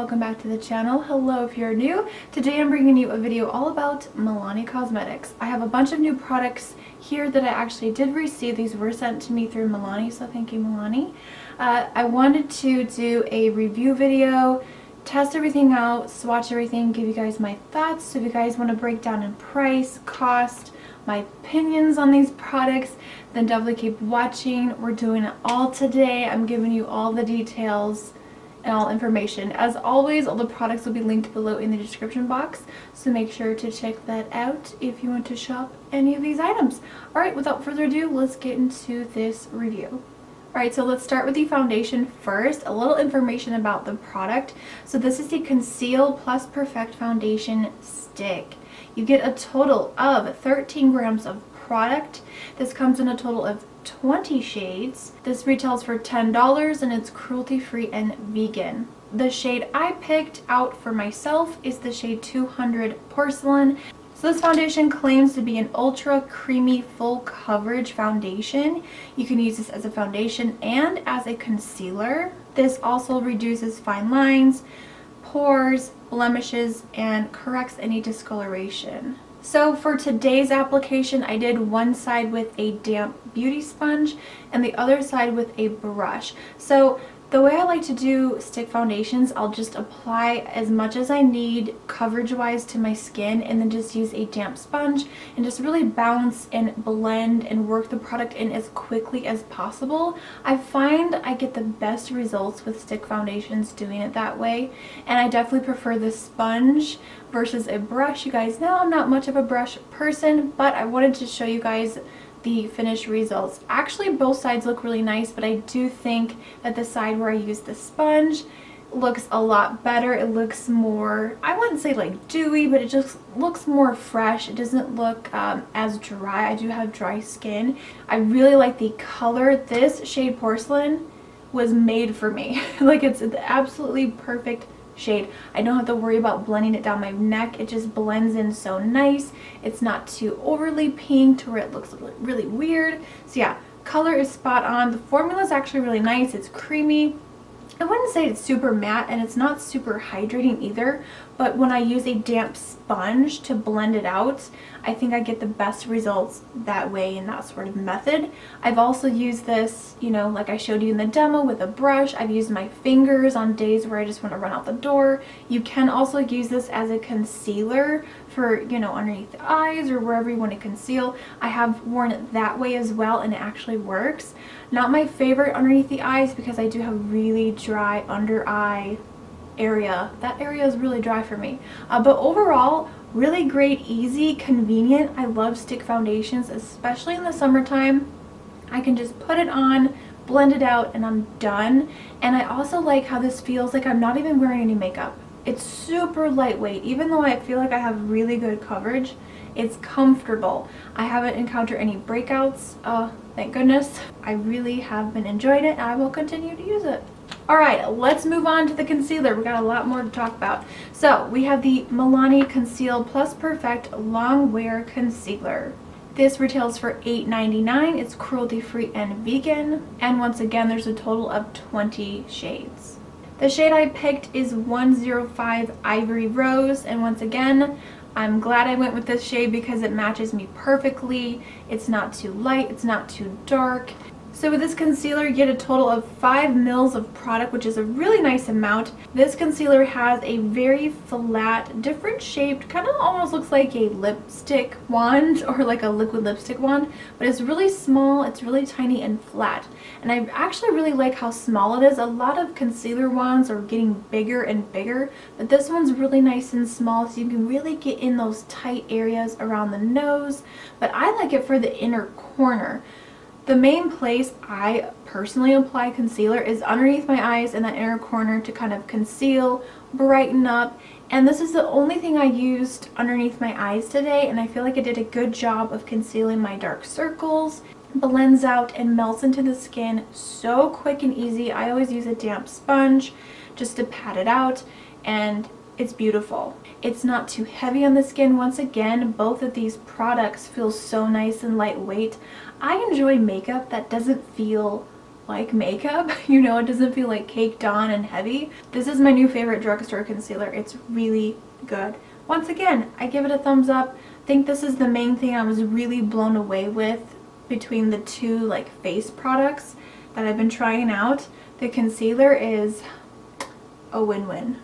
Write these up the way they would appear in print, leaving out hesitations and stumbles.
welcome back to the channel. Hello if you're new. Today I'm bringing you a video all about Milani Cosmetics. I have a bunch of new products here that I actually did receive. These were sent to me through Milani, so thank you, Milani. I wanted to do a review video, test everything out, swatch everything, give you guys my thoughts. So if you guys want to break down in price, cost, my opinions on these products, then definitely keep watching. We're doing it all today. I'm giving you all the details and all information. As always, all the products will be linked below in the description box, so make sure to check that out if you want to shop any of these items. Alright, without further ado, let's get into this review. Alright, so let's start with the foundation first. A little information about the product. So this is the Conceal Plus Perfect Foundation Stick. You get a total of 13 grams of product. This comes in a total of 20 shades. This retails for $10 and it's cruelty free and vegan. The shade I picked out for myself is the shade 200 Porcelain. So this foundation claims to be an ultra creamy full coverage foundation. You can use this as a foundation and as a concealer. This also reduces fine lines, pores, blemishes, and corrects any discoloration. So for today's application, I did one side with a damp beauty sponge and the other side with a brush. So the way I like to do stick foundations, I'll just apply as much as I need coverage wise to my skin and then just use a damp sponge and just really bounce and blend and work the product in as quickly as possible. I find I get the best results with stick foundations doing it that way, and I definitely prefer the sponge versus a brush. You guys know I'm not much of a brush person, but I wanted to show you guys the finished results. Actually, both sides look really nice, but I do think that the side where I use the sponge looks a lot better. It looks more, I wouldn't say like dewy, but it just looks more fresh. It doesn't look as dry. I do have dry skin. I really like the color. This shade Porcelain was made for me. Like, it's the absolutely perfect shade. I don't have to worry about blending it down my neck. It just blends in so nice. It's not too overly pink to where it looks really weird. So yeah, color is spot on. The formula is actually really nice. It's creamy. I wouldn't say it's super matte, and it's not super hydrating either, but when I use a damp sponge to blend it out, I think I get the best results that way in that sort of method. I've also used this, you know, like I showed you in the demo, with a brush. I've used my fingers on days where I just want to run out the door. You can also use this as a concealer for, you know, underneath the eyes or wherever you want to conceal. I have worn it that way as well, and it actually works. Not my favorite underneath the eyes because I do have really dry under eye area. That area is really dry for me. But overall, really great, easy, convenient. I love stick foundations, especially in the summertime. I can just put it on, blend it out, and I'm done. And I also like how this feels like I'm not even wearing any makeup. It's super lightweight. Even though I feel like I have really good coverage, it's comfortable. I haven't encountered any breakouts. Thank goodness. I really have been enjoying it, and I will continue to use it. Alright, let's move on to the concealer. We got a lot more to talk about. So we have the Milani Conceal Plus Perfect Long Wear Concealer. This retails for $8.99. It's cruelty free and vegan. And once again, there's a total of 20 shades. The shade I picked is 105 Ivory Rose, and once again, I'm glad I went with this shade because it matches me perfectly. It's not too light, it's not too dark. So with this concealer, you get a total of 5 mils of product, which is a really nice amount. This concealer has a very flat, different shaped, kind of almost looks like a lipstick wand or like a liquid lipstick wand, but it's really small, it's really tiny and flat. And I actually really like how small it is. A lot of concealer wands are getting bigger and bigger, but this one's really nice and small, so you can really get in those tight areas around the nose. But I like it for the inner corner. The main place I personally apply concealer is underneath my eyes in that inner corner to kind of conceal, brighten up, and this is the only thing I used underneath my eyes today, and I feel like it did a good job of concealing my dark circles. Blends out and melts into the skin so quick and easy. I always use a damp sponge just to pat it out, and it's beautiful. It's not too heavy on the skin. Once again, both of these products feel so nice and lightweight. I enjoy makeup that doesn't feel like makeup. You know, it doesn't feel like caked on and heavy. This is my new favorite drugstore concealer. It's really good. Once again, I give it a thumbs up. I think this is the main thing I was really blown away with between the two like face products that I've been trying out. The concealer is a win-win.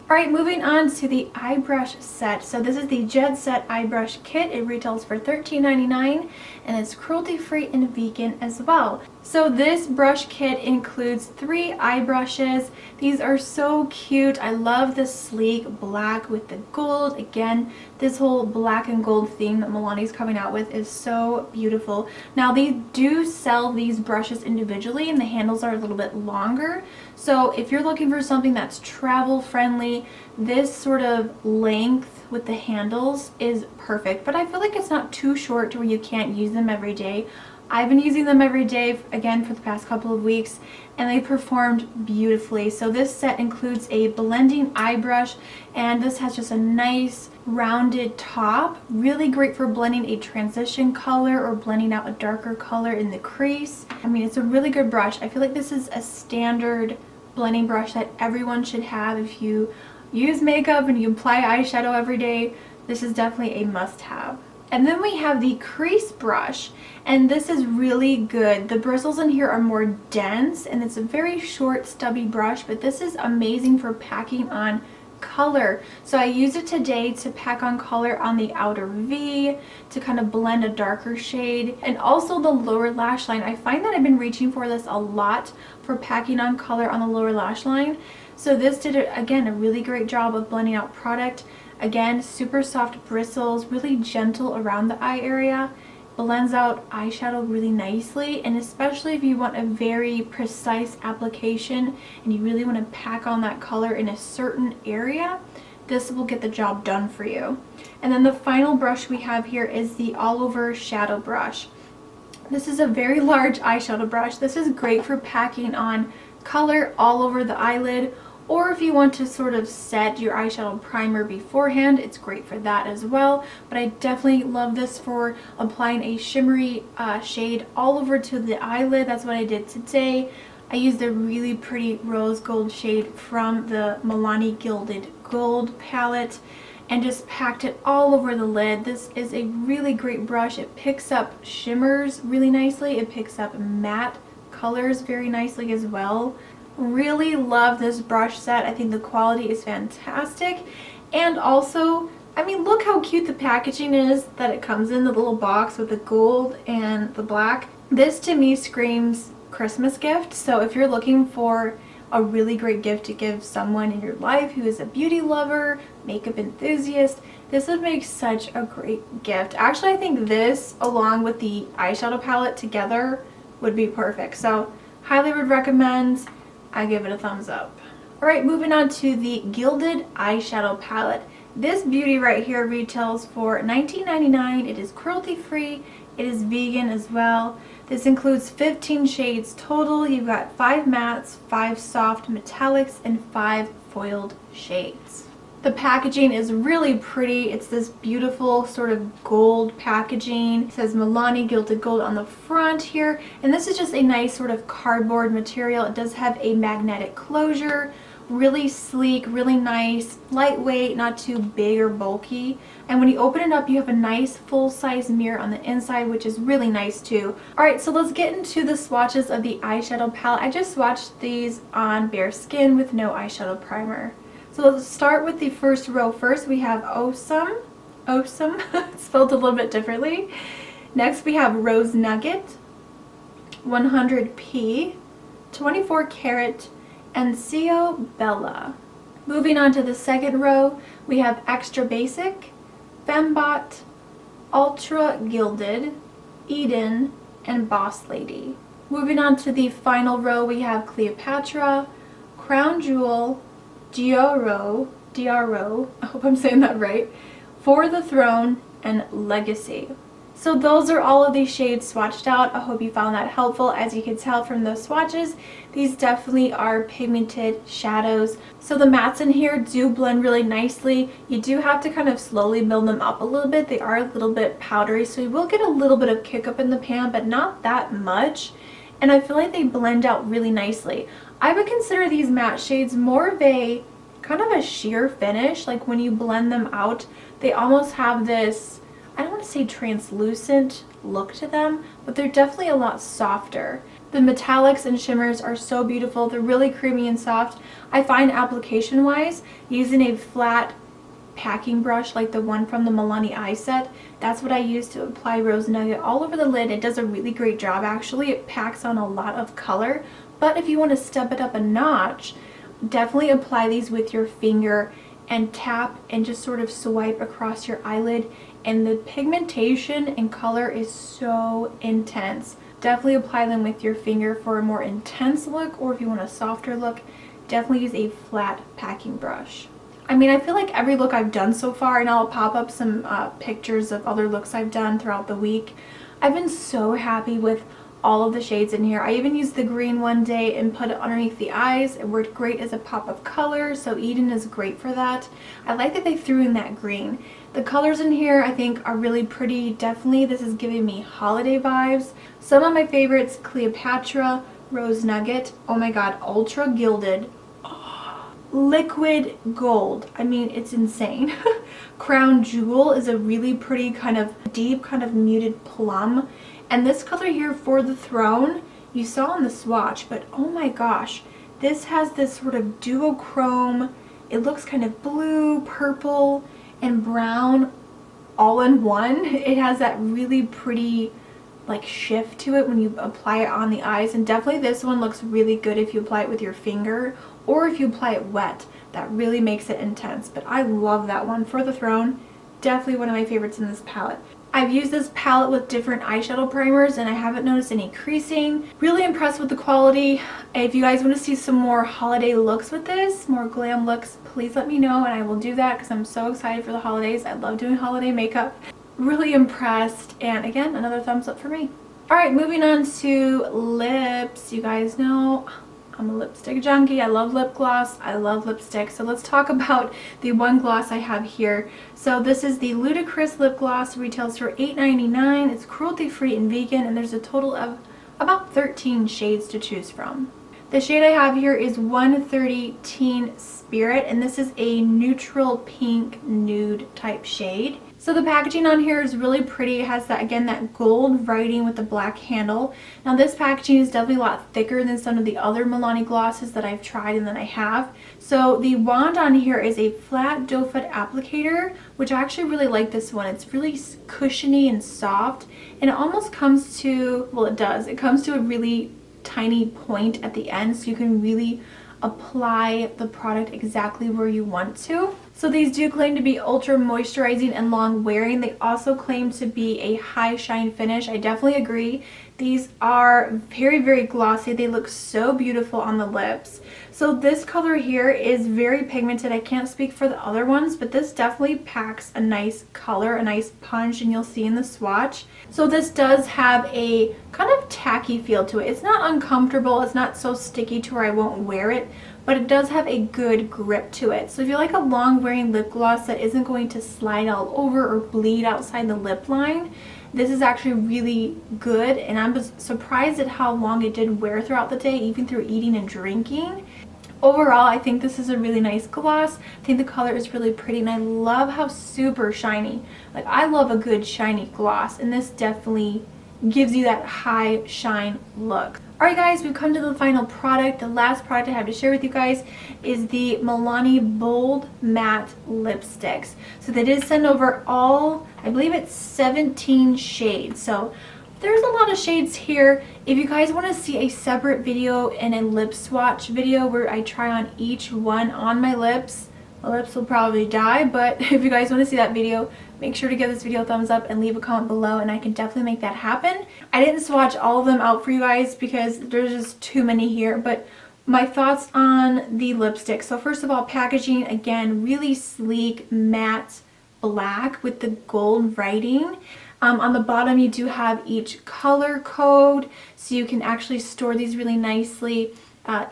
Alright, moving on to the eye brush set. So this is the Jet Set eye brush kit. It retails for $13.99 and it's cruelty free and vegan as well. So this brush kit includes 3 eye brushes. These are so cute. I love the sleek black with the gold. Again, this whole black and gold theme that Milani's coming out with is so beautiful. Now they do sell these brushes individually and the handles are a little bit longer. So if you're looking for something that's travel friendly, this sort of length with the handles is perfect. But I feel like it's not too short to where you can't use them every day. I've been using them every day, again, for the past couple of weeks, and they performed beautifully. So this set includes a blending eye brush, and this has just a nice rounded top. Really great for blending a transition color or blending out a darker color in the crease. I mean, it's a really good brush. I feel like this is a standard blending brush that everyone should have. If you use makeup and you apply eyeshadow every day, this is definitely a must-have. And then we have the crease brush, and this is really good. The bristles in here are more dense and it's a very short stubby brush, but this is amazing for packing on color. So I used it today to pack on color on the outer V to kind of blend a darker shade, and also the lower lash line. I find that I've been reaching for this a lot for packing on color on the lower lash line. So this did, again, a really great job of blending out product. Again, super soft bristles, really gentle around the eye area, blends out eyeshadow really nicely, and especially if you want a very precise application and you really want to pack on that color in a certain area, this will get the job done for you. And then the final brush we have here is the all over shadow brush. This is a very large eyeshadow brush. This is great for packing on color all over the eyelid, or if you want to sort of set your eyeshadow primer beforehand, it's great for that as well. But I definitely love this for applying a shimmery shade all over to the eyelid. That's what I did today. I used a really pretty rose gold shade from the Milani Gilded Gold palette and just packed it all over the lid. This is a really great brush. It picks up shimmers really nicely. It picks up matte colors very nicely as well. Really love this brush set. I think the quality is fantastic. And also, I mean, look how cute the packaging is that it comes in, the little box with the gold and the black. This to me screams Christmas gift. So if you're looking for a really great gift to give someone in your life who is a beauty lover, makeup enthusiast, this would make such a great gift. Actually, I think this along with the eyeshadow palette together would be perfect. So highly would recommend. I give it a thumbs up. Alright, moving on to the Gilded Eyeshadow Palette. This beauty right here retails for $19.99. It is cruelty free. It is vegan as well. This includes 15 shades total. You've got 5 mattes, 5 soft metallics, and 5 foiled shades. The packaging is really pretty. It's this beautiful sort of gold packaging. It says Milani Gilded Gold on the front here. And this is just a nice sort of cardboard material. It does have a magnetic closure. Really sleek, really nice, lightweight, not too big or bulky. And when you open it up, you have a nice full-size mirror on the inside, which is really nice too. Alright, so let's get into the swatches of the eyeshadow palette. I just swatched these on bare skin with no eyeshadow primer. So let's start with the first row. First we have Awesome, it's spelled a little bit differently. Next we have Rose Nugget, 100p, 24 Karat, and Cio Bella. Moving on to the second row, we have Extra Basic, Fembot, Ultra Gilded, Eden, and Boss Lady. Moving on to the final row, we have Cleopatra, Crown Jewel, Dioro, I hope I'm saying that right, For the Throne, and Legacy. So those are all of these shades swatched out. I hope you found that helpful. As you can tell from those swatches, these definitely are pigmented shadows. So the mattes in here do blend really nicely. You do have to kind of slowly build them up a little bit. They are a little bit powdery, so you will get a little bit of kick up in the pan, but not that much. and I feel like they blend out really nicely. I would consider these matte shades more of a kind of a sheer finish. Like when you blend them out, they almost have this, I don't want to say translucent look to them, but they're definitely a lot softer. The metallics and shimmers are so beautiful. They're really creamy and soft. I find application wise, using a flat packing brush like the one from the Milani eye set, that's what I use to apply Rose Nugget all over the lid. It does a really great job actually. It packs on a lot of color, but if you want to step it up a notch, definitely apply these with your finger and tap and just sort of swipe across your eyelid, and the pigmentation and color is so intense. Definitely apply them with your finger for a more intense look, or if you want a softer look, definitely use a flat packing brush. I mean, I feel like every look I've done so far, and I'll pop up some pictures of other looks I've done throughout the week. I've been so happy with all of the shades in here. I even used the green one day and put it underneath the eyes. It worked great as a pop of color, so Eden is great for that. I like that they threw in that green. The colors in here I think are really pretty. Definitely this is giving me holiday vibes. Some of my favorites: Cleopatra, Rose Nugget, oh my god, Ultra Gilded, Liquid Gold, I mean it's insane. Crown Jewel is a really pretty kind of deep, kind of muted plum. And this color here, For the Throne, you saw on the swatch, but oh my gosh, this has this sort of duochrome. It looks kind of blue, purple, and brown all in one. It has that really pretty like shift to it when you apply it on the eyes, and definitely this one looks really good if you apply it with your finger or if you apply it wet. That really makes it intense, but I love that one. For the Throne, definitely one of my favorites in this palette. I've used this palette with different eyeshadow primers and I haven't noticed any creasing. Really impressed with the quality. If you guys want to see some more holiday looks with this, more glam looks, please let me know and I will do that because I'm so excited for the holidays. I love doing holiday makeup. Really impressed, and again, another thumbs up for me. Alright, moving on to lips. You guys know I'm a lipstick junkie. I love lip gloss. I love lipstick. So let's talk about the one gloss I have here. So this is the Ludicrous Lip Gloss. Retails for $8.99. It's cruelty free and vegan, and there's a total of about 13 shades to choose from. The shade I have here is 130 Teen Spirit, and this is a neutral pink nude type shade. So the packaging on here is really pretty. It has that, again, that gold writing with the black handle. Now this packaging is definitely a lot thicker than some of the other Milani glosses that I've tried and that I have. So the wand on here is a flat doe foot applicator, which I actually really like this one. It's really cushiony and soft, and it almost comes to, well it does, it comes to a really tiny point at the end, so you can really apply the product exactly where you want to. So these do claim to be ultra moisturizing and long wearing. They also claim to be a high shine finish. I definitely agree. These are very, very glossy. They look so beautiful on the lips. So this color here is very pigmented. I can't speak for the other ones, but this definitely packs a nice color, a nice punch, and you'll see in the swatch. So this does have a kind of tacky feel to it. It's not uncomfortable. It's not so sticky to where I won't wear it, but it does have a good grip to it. So if you like a long wearing lip gloss that isn't going to slide all over or bleed outside the lip line, this is actually really good, and I'm surprised at how long it did wear throughout the day, even through eating and drinking. Overall, I think this is a really nice gloss. I think the color is really pretty, and I love how super shiny. Like, I love a good shiny gloss, and this definitely gives you that high shine look. Alright guys, we've come to the final product. The last product I have to share with you guys is the Milani Bold Matte Lipsticks. So they did send over all, I believe it's 17 shades. So there's a lot of shades here. If you guys want to see a separate video and a lip swatch video where I try on each one on my lips, my lips will probably die, but if you guys want to see that video, make sure to give this video a thumbs up and leave a comment below and I can definitely make that happen. I didn't swatch all of them out for you guys because there's just too many here, but my thoughts on the lipstick. So first of all, packaging, again, really sleek matte black with the gold writing. On the bottom you do have each color code, so you can actually store these really nicely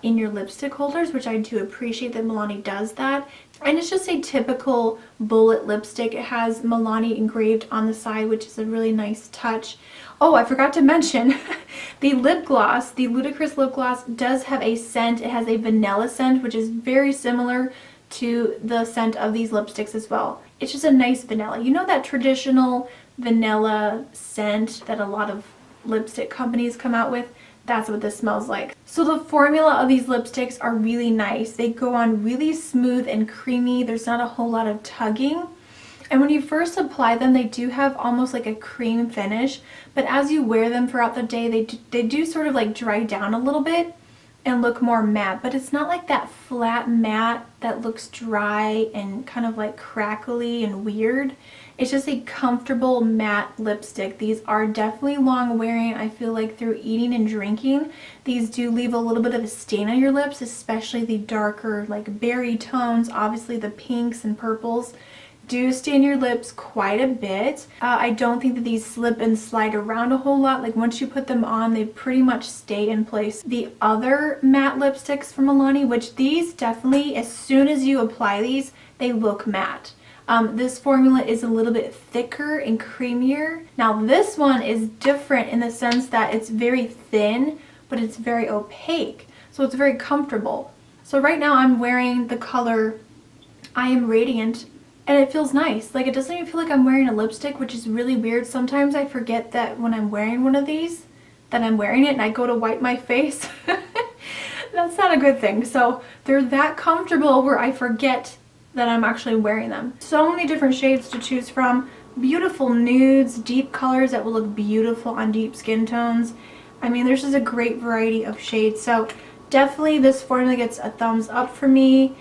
in your lipstick holders, which I do appreciate that Milani does that. And it's just a typical bullet lipstick. It has Milani engraved on the side, which is a really nice touch. Oh, I forgot to mention, the lip gloss, the Ludicrous lip gloss, does have a scent. It has a vanilla scent, which is very similar to the scent of these lipsticks as well. It's just a nice vanilla. You know that traditional vanilla scent that a lot of lipstick companies come out with? That's what this smells like. So the formula of these lipsticks are really nice. They go on really smooth and creamy. There's not a whole lot of tugging. And when you first apply them, they do have almost like a cream finish. But as you wear them throughout the day, they do sort of like dry down a little bit and look more matte. But it's not like that flat matte that looks dry and kind of like crackly and weird. It's just a comfortable matte lipstick. These are definitely long wearing. I feel like through eating and drinking, these do leave a little bit of a stain on your lips, especially the darker like berry tones. Obviously the pinks and purples do stain your lips quite a bit. I don't think that these slip and slide around a whole lot. Like once you put them on, they pretty much stay in place. The other matte lipsticks from Milani, which these definitely, as soon as you apply these, they look matte. This formula is a little bit thicker and creamier. Now this one is different in the sense that it's very thin, but it's very opaque. So it's very comfortable. So right now I'm wearing the color I Am Radiant, and it feels nice. Like it doesn't even feel like I'm wearing a lipstick, which is really weird. Sometimes I forget that when I'm wearing one of these, that I'm wearing it, and I go to wipe my face. That's not a good thing. So they're that comfortable where I forget that I'm actually wearing them. So many different shades to choose from. Beautiful nudes, deep colors that will look beautiful on deep skin tones. I mean, there's just a great variety of shades. So definitely this formula gets a thumbs up for me.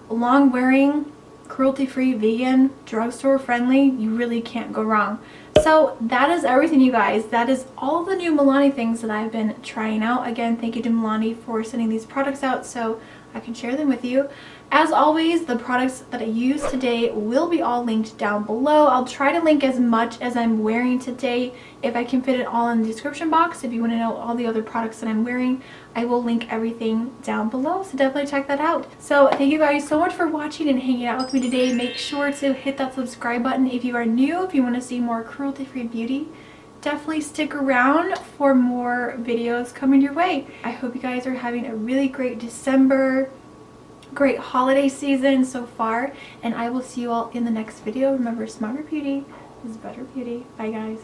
Long wearing, cruelty-free, vegan, drugstore friendly, you really can't go wrong. So that is everything, you guys. That is all the new Milani things that I've been trying out. Again, thank you to Milani for sending these products out so I can share them with you. As always, the products that I used today will be all linked down below. I'll try to link as much as I'm wearing today if I can fit it all in the description box. If you want to know all the other products that I'm wearing, I will link everything down below, so definitely check that out. So thank you guys so much for watching and hanging out with me today. Make sure to hit that subscribe button if you are new, if you want to see more cruelty-free beauty. Definitely stick around for more videos coming your way. I hope you guys are having a really great December, great holiday season so far, and I will see you all in the next video. Remember, smarter beauty is better beauty. Bye guys.